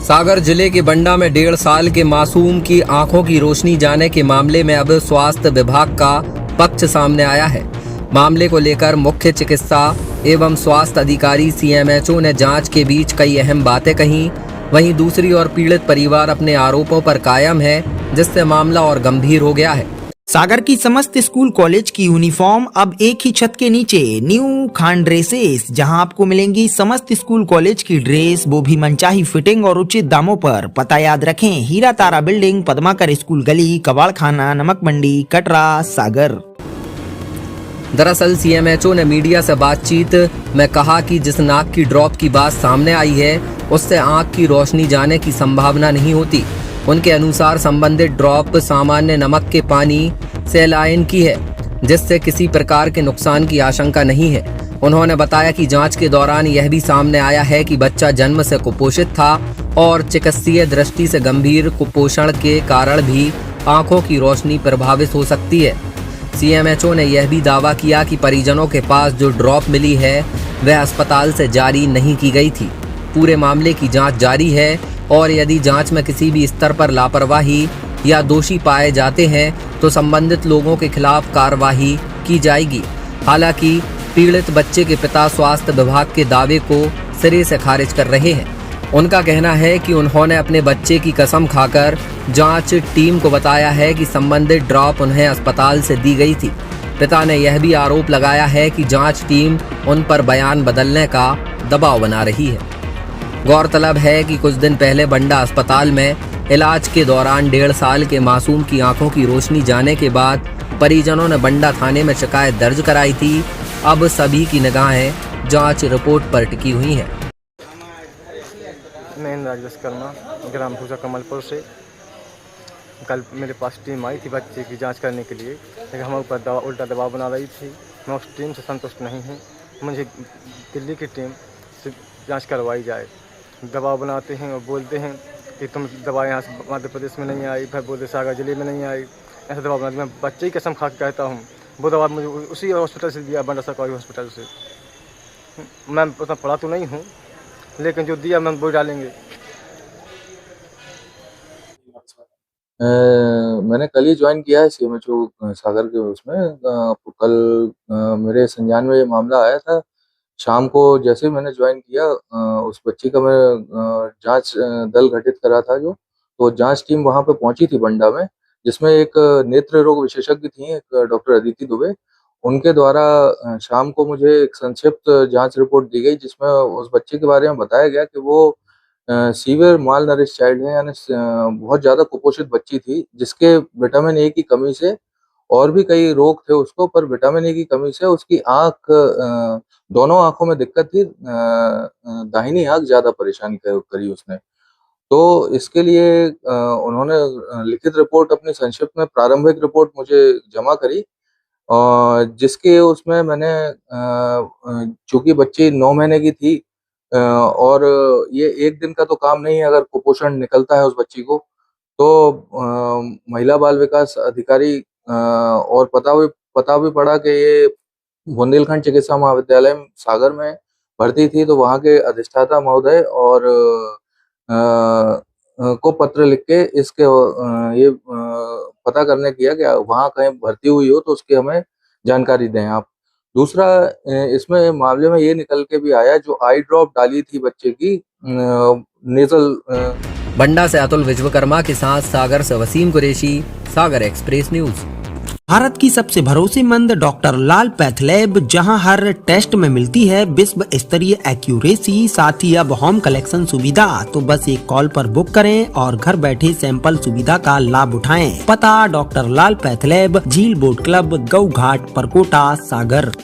सागर जिले के बंडा में 1.5 साल के मासूम की आंखों की रोशनी जाने के मामले में अब स्वास्थ्य विभाग का पक्ष सामने आया है। मामले को लेकर मुख्य चिकित्सा एवं स्वास्थ्य अधिकारी सीएमएचओ ने जांच के बीच कई अहम बातें कहीं। वहीं दूसरी ओर पीड़ित परिवार अपने आरोपों पर कायम है, जिससे मामला और गंभीर हो गया है। सागर की समस्त स्कूल कॉलेज की यूनिफॉर्म अब एक ही छत के नीचे न्यू खान ड्रेसेस, जहां आपको मिलेंगी समस्त स्कूल कॉलेज की ड्रेस, वो भी मनचाही फिटिंग और उचित दामों पर। पता याद रखें, हीरा तारा बिल्डिंग, पद्माकर स्कूल गली, कबाड़ खाना, नमक मंडी, कटरा, सागर। दरअसल सीएमएचओ ने मीडिया से बातचीत में कहा कि जिस नाक की ड्रॉप की बात सामने आई है, उससे आंख की रोशनी जाने की संभावना नहीं होती। उनके अनुसार संबंधित ड्रॉप सामान्य नमक के पानी से लाइन की है, जिससे किसी प्रकार के नुकसान की आशंका नहीं है। उन्होंने बताया कि जांच के दौरान यह भी सामने आया है कि बच्चा जन्म से कुपोषित था और चिकित्सीय दृष्टि से गंभीर कुपोषण के कारण भी आंखों की रोशनी प्रभावित हो सकती है। सीएमएचओ ने यह भी दावा किया कि परिजनों के पास जो ड्रॉप मिली है वह अस्पताल से जारी नहीं की गई थी। पूरे मामले की जांच जारी है और यदि जांच में किसी भी स्तर पर लापरवाही या दोषी पाए जाते हैं तो संबंधित लोगों के खिलाफ कार्रवाई की जाएगी। हालांकि पीड़ित बच्चे के पिता स्वास्थ्य विभाग के दावे को सिरे से खारिज कर रहे हैं। उनका कहना है कि उन्होंने अपने बच्चे की कसम खाकर जांच टीम को बताया है कि संबंधित ड्रॉप उन्हें अस्पताल से दी गई थी। पिता ने यह भी आरोप लगाया है कि जांच टीम उन पर बयान बदलने का दबाव बना रही है। गौरतलब है कि कुछ दिन पहले बंडा अस्पताल में इलाज के दौरान 1.5 साल के मासूम की आंखों की रोशनी जाने के बाद परिजनों ने बंडा थाने में शिकायत दर्ज कराई थी। अब सभी की निगाहें जांच रिपोर्ट पर टिकी हुई हैं। मैं राज विश्वकर्मा, ग्राम भूसा कमलपुर से। कल मेरे पास टीम आई थी बच्चे की जांच करने के लिए, लेकिन हमारे ऊपर उल्टा दबाव बना रही थी। मैं उस टीम से संतुष्ट नहीं हूँ। मुझे दिल्ली की टीम से जांच करवाई जाए। दबाव बनाते हैं और बोलते हैं कि तुम दवा यहाँ से मध्य प्रदेश में नहीं आई, फिर बोलते सागर जिले में नहीं आई। ऐसा दबाव बनाते। मैं बच्चे की कसम खा के कहता हूँ, वो दवा मुझे उसी हॉस्पिटल से दिया, बंडा सरकारी हॉस्पिटल से। मैं उतना पढ़ा तो नहीं हूँ, लेकिन जो दिया मैं वो डालेंगे। मैंने कल ही ज्वाइन किया है सीएमएचओ सागर के उसमें। कल मेरे संज्ञान में ये मामला आया था। शाम को जैसे ही मैंने ज्वाइन किया, उस बच्ची का मैं जांच दल गठित करा था तो जांच टीम वहां पे पहुंची थी बंडा में, जिसमें एक नेत्र रोग विशेषज्ञ थी, एक डॉक्टर अदिति दुबे। उनके द्वारा शाम को मुझे एक संक्षिप्त जांच रिपोर्ट दी गई, जिसमें उस बच्चे के बारे में बताया गया कि वो सीवियर माल नरिश चाइल्ड है, यानी बहुत ज़्यादा कुपोषित बच्ची थी, जिसके विटामिन ए की कमी से और भी कई रोग थे उसको, पर विटामिन ए की कमी से उसकी आँख, दोनों आँखों में दिक्कत थी। दाहिनी आँख ज़्यादा परेशान करी उसने। तो इसके लिए उन्होंने लिखित रिपोर्ट, अपनी संक्षिप्त में प्रारंभिक रिपोर्ट मुझे जमा करी, जिसके उसमें मैंने चूँकि बच्ची 9 महीने की थी, और ये एक दिन का तो काम नहीं है। अगर कुपोषण निकलता है उस बच्ची को, तो महिला बाल विकास अधिकारी और पता भी पड़ा कि ये बुंदेलखंड चिकित्सा महाविद्यालय सागर में भर्ती थी, तो वहाँ के अधिष्ठाता महोदय और को पत्र लिख के इसके ये पता करने किया कि वहाँ कहीं भर्ती हुई हो तो उसकी हमें जानकारी दें आप। दूसरा, इसमें मामले में ये निकल के भी आया, जो आई ड्रॉप डाली थी बच्चे की नेजल। बंडा से अतुल विश्वकर्मा के साथ सागर से वसीम कुरैशी, सागर एक्सप्रेस न्यूज। भारत की सबसे भरोसेमंद डॉक्टर लाल पैथलैब, जहां हर टेस्ट में मिलती है विश्व स्तरीय एक्यूरेसी, साथ ही अब होम कलेक्शन सुविधा। तो बस एक कॉल पर बुक करें और घर बैठे सैंपल सुविधा का लाभ उठाएं। पता डॉक्टर लाल पैथलैब, झील बोट क्लब, गऊ घाट, परकोटा, सागर।